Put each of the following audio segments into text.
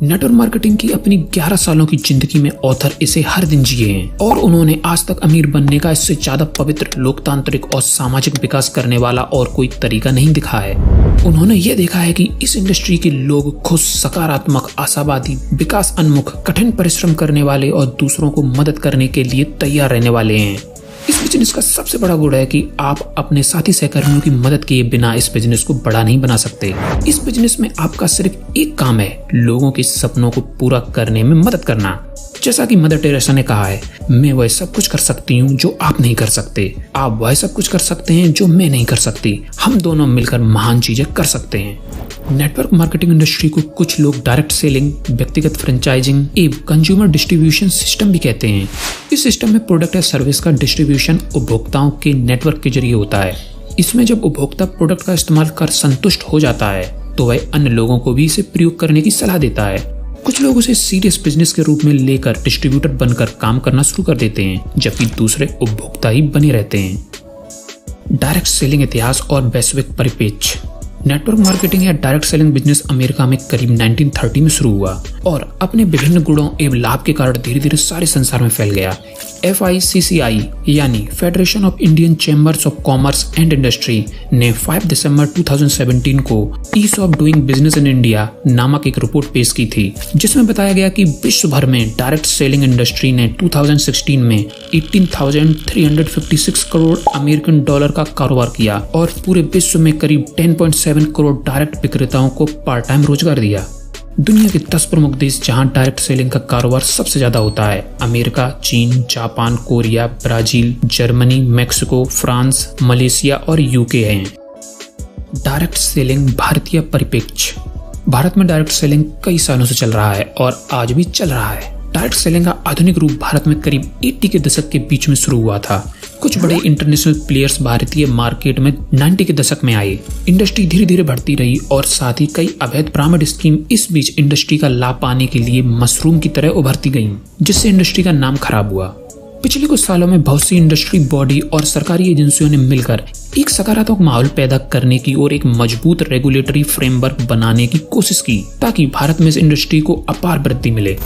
Network marketing की अपनी 11 सालों की जिंदगी में ऑथर इसे हर दिन जिए हैं और उन्होंने आज तक अमीर बनने का इससे ज्यादा पवित्र, लोकतांत्रिक और सामाजिक विकास करने वाला और कोई तरीका नहीं दिखा है। उन्होंने ये देखा है कि इस इंडस्ट्री के लोग खुश, सकारात्मक, आशावादी, विकास उन्मुख, कठिन परिश्रम करने वाले और दूसरों को मदद करने के लिए तैयार रहने वाले हैं। इस बिजनेस का सबसे बड़ा गुण है कि आप अपने साथी सहकर्मियों की मदद किए बिना इस बिजनेस को बड़ा नहीं बना सकते। इस बिजनेस में आपका सिर्फ एक काम है, लोगों के सपनों को पूरा करने में मदद करना। जैसा कि मदर टेरेसा ने कहा है, मैं वह सब कुछ कर सकती हूँ जो आप नहीं कर सकते, आप वह सब कुछ कर सकते हैं जो मैं नहीं कर सकती, हम दोनों मिलकर महान चीजें कर सकते हैं। नेटवर्क मार्केटिंग इंडस्ट्री को कुछ लोग डायरेक्ट सेलिंग, व्यक्तिगत फ्रेंचाइजिंग एवं कंज्यूमर डिस्ट्रीब्यूशन सिस्टम भी कहते हैं। इस सिस्टम में प्रोडक्ट या सर्विस का डिस्ट्रीब्यूशन उपभोक्ताओं के नेटवर्क के जरिए होता है। इसमें जब उपभोक्ता प्रोडक्ट का इस्तेमाल कर संतुष्ट हो जाता है तो वह अन्य लोगों को भी इसे प्रयोग करने की सलाह देता है। कुछ लोग उसे सीरियस बिजनेस के रूप में लेकर डिस्ट्रीब्यूटर बनकर काम करना शुरू कर देते हैं, जबकि दूसरे उपभोक्ता ही बने रहते हैं। डायरेक्ट सेलिंग इतिहास और वैश्विक परिप्रेक्ष्य। नेटवर्क मार्केटिंग या डायरेक्ट सेलिंग बिजनेस अमेरिका में करीब 1930 में शुरू हुआ और अपने विभिन्न गुणों एवं लाभ के कारण धीरे धीरे सारे संसार में फैल गया। FICCI यानी federation of Indian chambers of commerce and industry ने 5 दिसंबर 2017 को ease of doing business in India नामक एक रिपोर्ट पेश की थी, जिसमें बताया गया कि विश्व भर में डायरेक्ट सेलिंग इंडस्ट्री ने 2016 में 18,356 करोड़ अमेरिकन डॉलर का कारोबार किया और पूरे विश्व में करीब 10.7 करोड़ डायरेक्ट विक्रेताओं को पार्ट टाइम रोजगार दिया। दुनिया के 10 प्रमुख देश जहां डायरेक्ट सेलिंग का कारोबार सबसे ज्यादा होता है, अमेरिका, चीन, Japan, Korea, Brazil, Germany, Mexico, France, Malaysia और यूके हैं। डायरेक्ट सेलिंग भारतीय परिप्रेक्ष्य। भारत में डायरेक्ट सेलिंग कई सालों से चल रहा है और आज भी चल रहा है। डायरेक्ट सेलिंग का आधुनिक रूप भारत में करीब 80 के दशक के बीच में शुरू हुआ था। कुछ बड़े इंटरनेशनल प्लेयर्स भारतीय मार्केट में 90 के दशक में आए। इंडस्ट्री धीरे धीरे बढ़ती रही और साथ ही कई अवैध पिरामिड स्कीम इस बीच इंडस्ट्री का लाभ पाने के लिए मशरूम की तरह उभरती गईं, जिससे इंडस्ट्री का नाम खराब हुआ। पिछले कुछ सालों में बहुत सी इंडस्ट्री बॉडी और सरकारी एजेंसियों ने मिलकर एक सकारात्मक माहौल पैदा करने की और एक मजबूत रेगुलेटरी फ्रेमवर्क बनाने की कोशिश की, ताकि भारत में इस इंडस्ट्री को अपार वृद्धि मिले।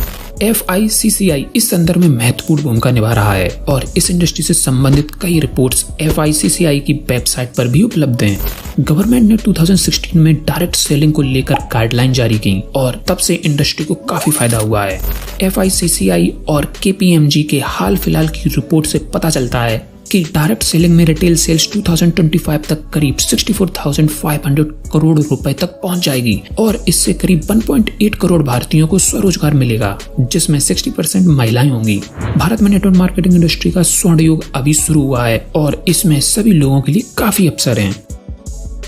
FICCI इस संदर्भ में महत्वपूर्ण भूमिका निभा रहा है और इस इंडस्ट्री से संबंधित कई रिपोर्ट्स FICCI की वेबसाइट पर भी उपलब्ध हैं। गवर्नमेंट ने 2016 में डायरेक्ट सेलिंग को लेकर गाइडलाइन जारी की और तब से इंडस्ट्री को काफी फायदा हुआ है। FICCI और KPMG के हाल फिलहाल की रिपोर्ट से पता चलता है कि डायरेक्ट सेलिंग में रिटेल सेल्स 2025 तक करीब 64,500 करोड़ रुपए तक पहुंच जाएगी और इससे करीब 1.8 करोड़ भारतीयों को स्वरोजगार मिलेगा, जिसमें 60% महिलाएं होंगी। भारत में नेटवर्क मार्केटिंग इंडस्ट्री का स्वर्ण युग अभी शुरू हुआ है और इसमें सभी लोगों के लिए काफी अवसर हैं।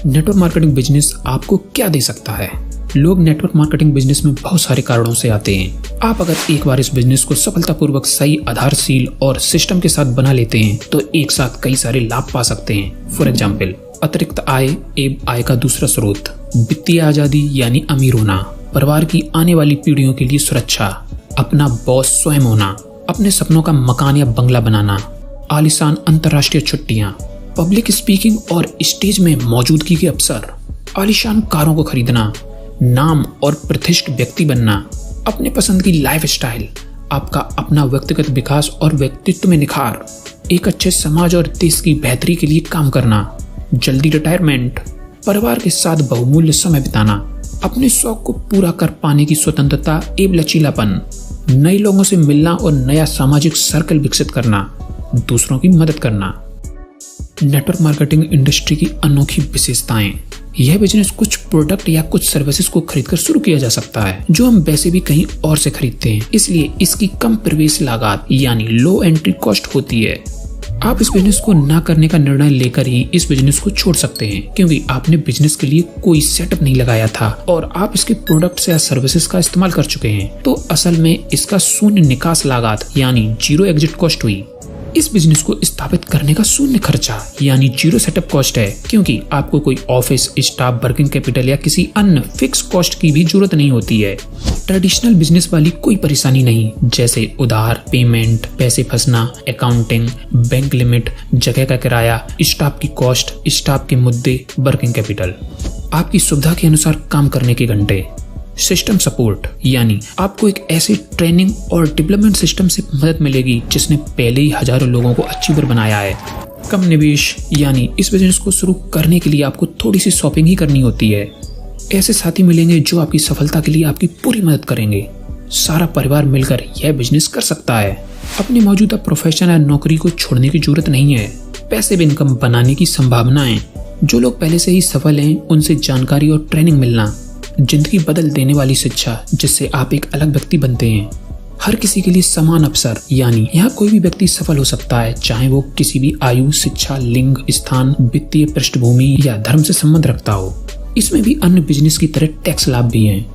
नेटवर्क मार्केटिंग बिजनेस आपको क्या दे सकता है? लोग नेटवर्क मार्केटिंग बिजनेस में बहुत सारे कारणों से आते हैं। आप अगर एक बार इस बिजनेस को सफलतापूर्वक सही आधारशील और सिस्टम के साथ बना लेते हैं तो एक साथ कई सारे लाभ पा सकते हैं। फॉर एग्जाम्पल, अतिरिक्त आय एवं आय का दूसरा स्रोत, वित्तीय आजादी यानी अमीर होना, परिवार की आने वाली पीढ़ियों के लिए सुरक्षा, अपना बॉस स्वयं होना, अपने सपनों का मकान या बंगला बनाना, आलीशान अंतर्राष्ट्रीय छुट्टियां, पब्लिक स्पीकिंग और स्टेज में मौजूदगी के अवसर, आलीशान कारों को खरीदना, नाम और प्रतिष्ठित व्यक्ति बनना, अपने पसंद की लाइफ स्टाइल, आपका अपना व्यक्तिगत विकास और व्यक्तित्व में निखार, एक अच्छे समाज और देश की बेहतरी के लिए काम करना, जल्दी रिटायरमेंट, परिवार के साथ बहुमूल्य समय बिताना, अपने शौक को पूरा कर पाने की स्वतंत्रता एवं लचीलापन, नए लोगों से मिलना और नया सामाजिक सर्कल विकसित करना, दूसरों की मदद करना। नेटवर्क मार्केटिंग इंडस्ट्री की अनोखी विशेषताएं। यह बिजनेस कुछ प्रोडक्ट या कुछ सर्विसेज को खरीदकर शुरू किया जा सकता है जो हम वैसे भी कहीं और से खरीदते हैं, इसलिए इसकी कम प्रवेश लागत यानी लो एंट्री कॉस्ट होती है। आप इस बिजनेस को ना करने का निर्णय लेकर ही इस बिजनेस को छोड़ सकते हैं, क्योंकि आपने बिजनेस के लिए कोई सेटअप नहीं लगाया था और आप इसके प्रोडक्ट्स या सर्विसेज का इस्तेमाल कर चुके हैं, तो असल में इसका शून्य निकास लागत यानी जीरो एग्जिट कॉस्ट हुई। इस बिजनेस को स्थापित करने का शून्य खर्चा यानी जीरो सेटअप कॉस्ट है, क्योंकि आपको कोई ऑफिस स्टाफ, वर्किंग कैपिटल या किसी अन्य फिक्स कॉस्ट की भी जरूरत नहीं होती है। ट्रेडिशनल बिजनेस वाली कोई परेशानी नहीं, जैसे उधार, पेमेंट, पैसे फंसना, अकाउंटिंग, बैंक लिमिट, जगह का किराया, स्टाफ की कॉस्ट, स्टाफ के मुद्दे, वर्किंग कैपिटल। आपकी सुविधा के अनुसार काम करने के घंटे। सिस्टम सपोर्ट, यानी आपको एक ऐसे ट्रेनिंग और डेवलपमेंट सिस्टम से मदद मिलेगी जिसने पहले ही हजारों लोगों को अचीवर बनाया है। कम निवेश, यानी इस बिजनेस को शुरू करने के लिए आपको थोड़ी सी शॉपिंग ही करनी होती है। ऐसे साथी मिलेंगे जो आपकी सफलता के लिए आपकी पूरी मदद करेंगे। सारा परिवार मिलकर यह बिजनेस कर सकता है। अपनी मौजूदा प्रोफेशन या नौकरी को छोड़ने की जरूरत नहीं है। पैसिव इनकम बनाने की संभावनाएं, जो लोग पहले से ही सफल हैं उनसे जानकारी और ट्रेनिंग मिलना, जिंदगी बदल देने वाली शिक्षा जिससे आप एक अलग व्यक्ति बनते हैं। हर किसी के लिए समान अवसर, यानी यहाँ कोई भी व्यक्ति सफल हो सकता है, चाहे वो किसी भी आयु, शिक्षा, लिंग, स्थान, वित्तीय पृष्ठभूमि या धर्म से संबंध रखता हो। इसमें भी अन्य बिजनेस की तरह टैक्स लाभ भी हैं।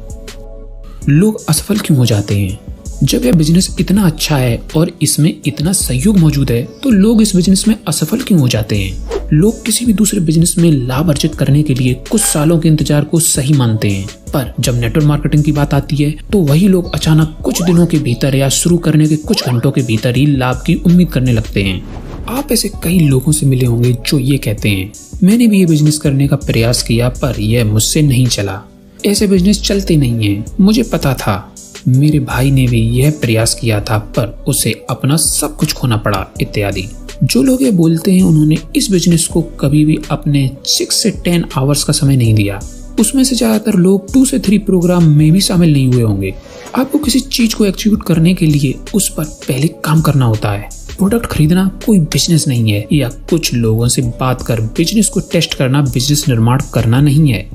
लोग असफल क्यों हो जाते हैं? जब यह बिजनेस इतना अच्छा है और इसमें इतना सहयोग मौजूद है तो लोग इस बिजनेस में असफल क्यों हो जाते हैं? लोग किसी भी दूसरे बिजनेस में लाभ अर्जित करने के लिए कुछ सालों के इंतजार को सही मानते हैं, पर जब नेटवर्क मार्केटिंग की बात आती है तो वही लोग अचानक कुछ दिनों के भीतर या शुरू करने के कुछ घंटों के भीतर ही लाभ की उम्मीद करने लगते हैं। आप ऐसे कई लोगों से मिले होंगे जो ये कहते हैं, मैंने भी ये बिजनेस करने का प्रयास किया पर यह मुझसे नहीं चला। ऐसे बिजनेस चलते नहीं हैं। मुझे पता था, मेरे भाई ने भी यह प्रयास किया था पर उसे अपना सब कुछ खोना पड़ा, इत्यादि। जो लोग ये बोलते हैं उन्होंने इस बिजनेस को कभी भी अपने 6 से 10 आवर्स का समय नहीं दिया। उसमें से ज्यादातर लोग 2 से 3 प्रोग्राम में भी शामिल नहीं हुए होंगे। आपको किसी चीज को एग्जीक्यूट करने के लिए उस पर पहले काम करना होता है। प्रोडक्ट खरीदना कोई बिजनेस नहीं है, या कुछ लोगों से बात कर बिजनेस को टेस्ट करना बिजनेस निर्माण करना नहीं है।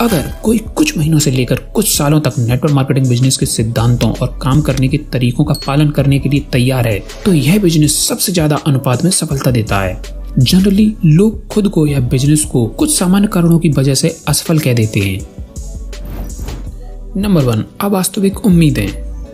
अगर कोई कुछ महीनों से लेकर कुछ सालों तक नेटवर्क मार्केटिंग बिजनेस के सिद्धांतों और काम करने के तरीकों का पालन करने के लिए तैयार है तो यह बिजनेस सबसे ज्यादा अनुपात में सफलता देता है। जनरली लोग खुद को या बिजनेस को कुछ सामान्य कारणों की वजह से असफल कह देते हैं। नंबर 1, अवास्तविक उम्मीदें।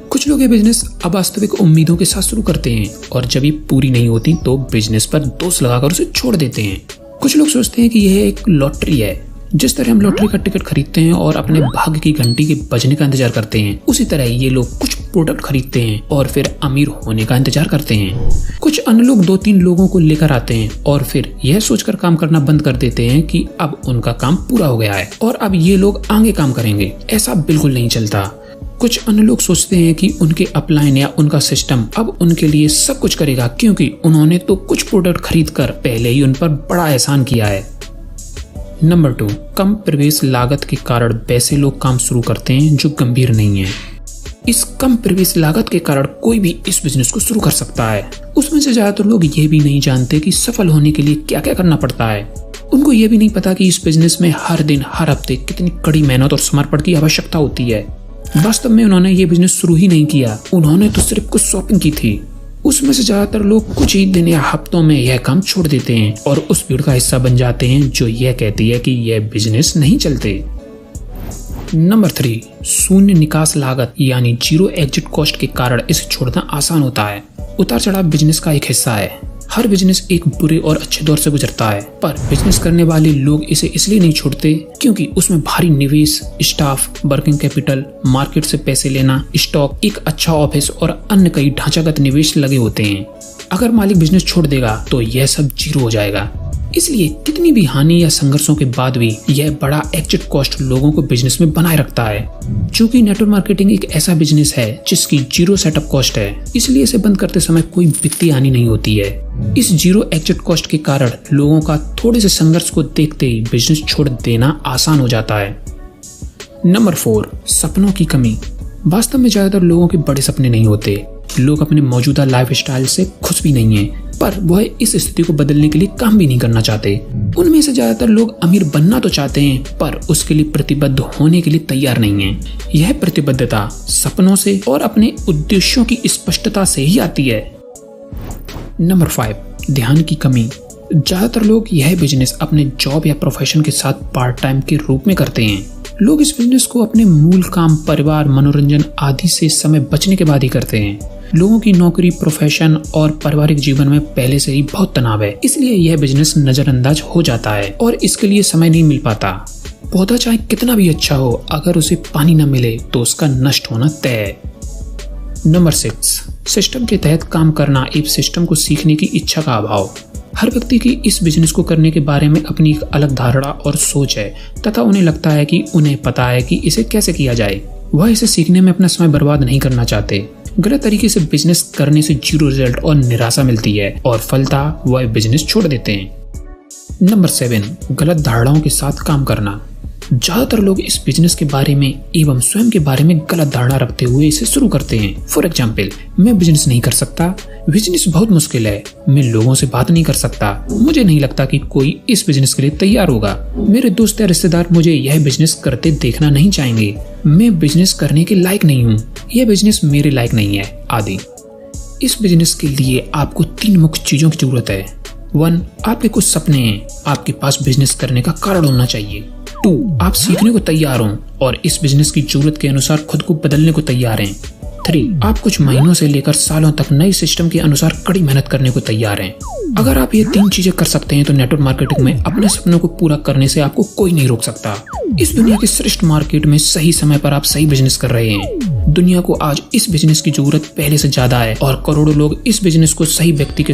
कुछ लोग ये बिजनेस अवास्तविक उम्मीदों के साथ शुरू करते हैं और जब ये पूरी नहीं होती तो बिजनेस पर दोष लगाकर उसे छोड़ देते हैं। कुछ लोग सोचते हैं कि यह एक लॉटरी है। जिस तरह हम लॉटरी का टिकट खरीदते हैं और अपने भाग्य की घंटी के बजने का इंतजार करते हैं, उसी तरह ये लोग कुछ प्रोडक्ट खरीदते हैं और फिर अमीर होने का इंतजार करते हैं। कुछ अन्य लोग 2-3 लोगों को लेकर आते हैं और फिर यह सोचकर काम करना बंद कर देते हैं कि अब उनका काम पूरा हो गया है और अब ये लोग आगे काम करेंगे। ऐसा बिल्कुल नहीं चलता। कुछ अन्य लोग सोचते हैं कि उनके अपलाइन या उनका सिस्टम अब उनके लिए सब कुछ करेगा क्योंकि उन्होंने तो कुछ प्रोडक्ट खरीद कर पहले ही उन पर बड़ा एहसान किया है। नंबर 2, कम प्रवेश लागत के कारण वैसे लोग काम शुरू करते हैं जो गंभीर नहीं है। इस कम प्रवेश लागत के कारण कोई भी इस बिजनेस को शुरू कर सकता है। उसमें से ज्यादातर लोग ये भी नहीं जानते कि सफल होने के लिए क्या क्या करना पड़ता है। उनको ये भी नहीं पता कि इस बिजनेस में हर दिन हर हफ्ते कितनी कड़ी मेहनत और समर्पण की आवश्यकता होती है। वास्तव में उन्होंने ये बिजनेस शुरू ही नहीं किया, उन्होंने तो सिर्फ कुछ शॉपिंग की थी। उसमें से ज्यादातर लोग कुछ ही दिन या हफ्तों में यह काम छोड़ देते हैं और उस भीड़ का हिस्सा बन जाते हैं जो यह कहती है कि यह बिजनेस नहीं चलते। नंबर 3, शून्य निकास लागत यानी जीरो एग्जिट कॉस्ट के कारण इसे छोड़ना आसान होता है। उतार चढ़ाव बिजनेस का एक हिस्सा है। हर बिजनेस एक बुरे और अच्छे दौर से गुजरता है, पर बिजनेस करने वाले लोग इसे इसलिए नहीं छोड़ते क्योंकि उसमें भारी निवेश, स्टाफ, वर्किंग कैपिटल, मार्केट से पैसे लेना, स्टॉक, एक अच्छा ऑफिस और अन्य कई ढांचागत निवेश लगे होते हैं। अगर मालिक बिजनेस छोड़ देगा तो यह सब जीरो हो जाएगा। इसलिए कितनी भी हानि या संघर्षों के बाद भी यह बड़ा एग्जिट कॉस्ट लोगों को बिजनेस में बनाए रखता है। चूंकि नेटवर्क मार्केटिंग एक ऐसा बिजनेस है जिसकी जीरो सेटअप कॉस्ट है, इसलिए इसे बंद करते समय कोई वित्तीय हानि नहीं होती है। इस जीरो एग्जिट कॉस्ट के कारण लोगों का थोड़े से संघर्ष को देखते ही बिजनेस छोड़ देना आसान हो जाता है। नंबर 4, सपनों की कमी। वास्तव में ज्यादातर लोगों के बड़े सपने नहीं होते। लोग अपने मौजूदा लाइफ स्टाइल से खुश भी नहीं है, पर वह इस स्थिति को बदलने के लिए काम भी नहीं करना चाहते। उनमें से ज्यादातर लोग अमीर बनना तो चाहते हैं, पर उसके लिए प्रतिबद्ध होने के लिए तैयार नहीं है। यह प्रतिबद्धता सपनों से और अपने उद्देश्यों की स्पष्टता से ही आती है। नंबर 5, ध्यान की कमी। ज्यादातर लोग यह बिजनेस अपने जॉब या प्रोफेशन के साथ पार्ट टाइम के रूप में करते हैं। लोग इस बिजनेस को अपने मूल काम, परिवार, मनोरंजन आदि से समय बचने के बाद ही करते हैं। लोगों की नौकरी, प्रोफेशन और पारिवारिक जीवन में पहले से ही बहुत तनाव है, इसलिए यह बिजनेस नजरअंदाज हो जाता है और इसके लिए समय नहीं मिल पाता। पौधा चाहे कितना भी अच्छा हो, अगर उसे पानी न मिले तो उसका नष्ट होना तय है। नंबर 6, सिस्टम के तहत काम करना, एक सिस्टम को सीखने की इच्छा का अभाव। हर व्यक्ति की इस बिजनेस को करने के बारे में अपनी एक अलग धारणा और सोच है तथा उन्हें लगता है कि उन्हें पता है कि इसे कैसे किया जाए। वह इसे सीखने में अपना समय बर्बाद नहीं करना चाहते। गलत तरीके से बिजनेस करने से 0 रिजल्ट और निराशा मिलती है और फलता वह बिजनेस छोड़ देते हैं। नंबर 7, गलत धारणाओं के साथ काम करना। ज्यादातर लोग इस बिजनेस के बारे में एवं स्वयं के बारे में गलत धारणा रखते हुए इसे शुरू करते हैं। फॉर एग्जाम्पल, मैं बिजनेस नहीं कर सकता, बिजनेस बहुत मुश्किल है, मैं लोगों से बात नहीं कर सकता, मुझे नहीं लगता कि कोई इस बिजनेस के लिए तैयार होगा, मेरे दोस्त या रिश्तेदार मुझे यह बिजनेस करते देखना नहीं चाहेंगे, मैं बिजनेस करने के लायक नहीं हूँ, यह बिजनेस मेरे लायक नहीं है, आदि। इस बिजनेस के लिए आपको 3 मुख्य चीजों की जरूरत है। 1, आपके कुछ सपने हैं, आपके पास बिजनेस करने का कारण होना चाहिए। 2, आप सीखने को तैयार हो और इस बिजनेस की जरूरत के अनुसार खुद को बदलने को तैयार हैं। 3, आप कुछ महीनों से लेकर सालों तक नए सिस्टम के अनुसार कड़ी मेहनत करने को तैयार हैं। अगर आप ये 3 चीजें कर सकते हैं तो नेटवर्क मार्केटिंग में अपने सपनों को पूरा करने से आपको कोई नहीं रोक सकता। इस दुनिया के श्रेष्ठ मार्केट में सही समय पर आप सही बिजनेस कर रहे हैं। दुनिया को आज इस बिजनेस की जरूरत पहले से ज्यादा है और करोड़ों लोग इस बिजनेस को सही व्यक्ति के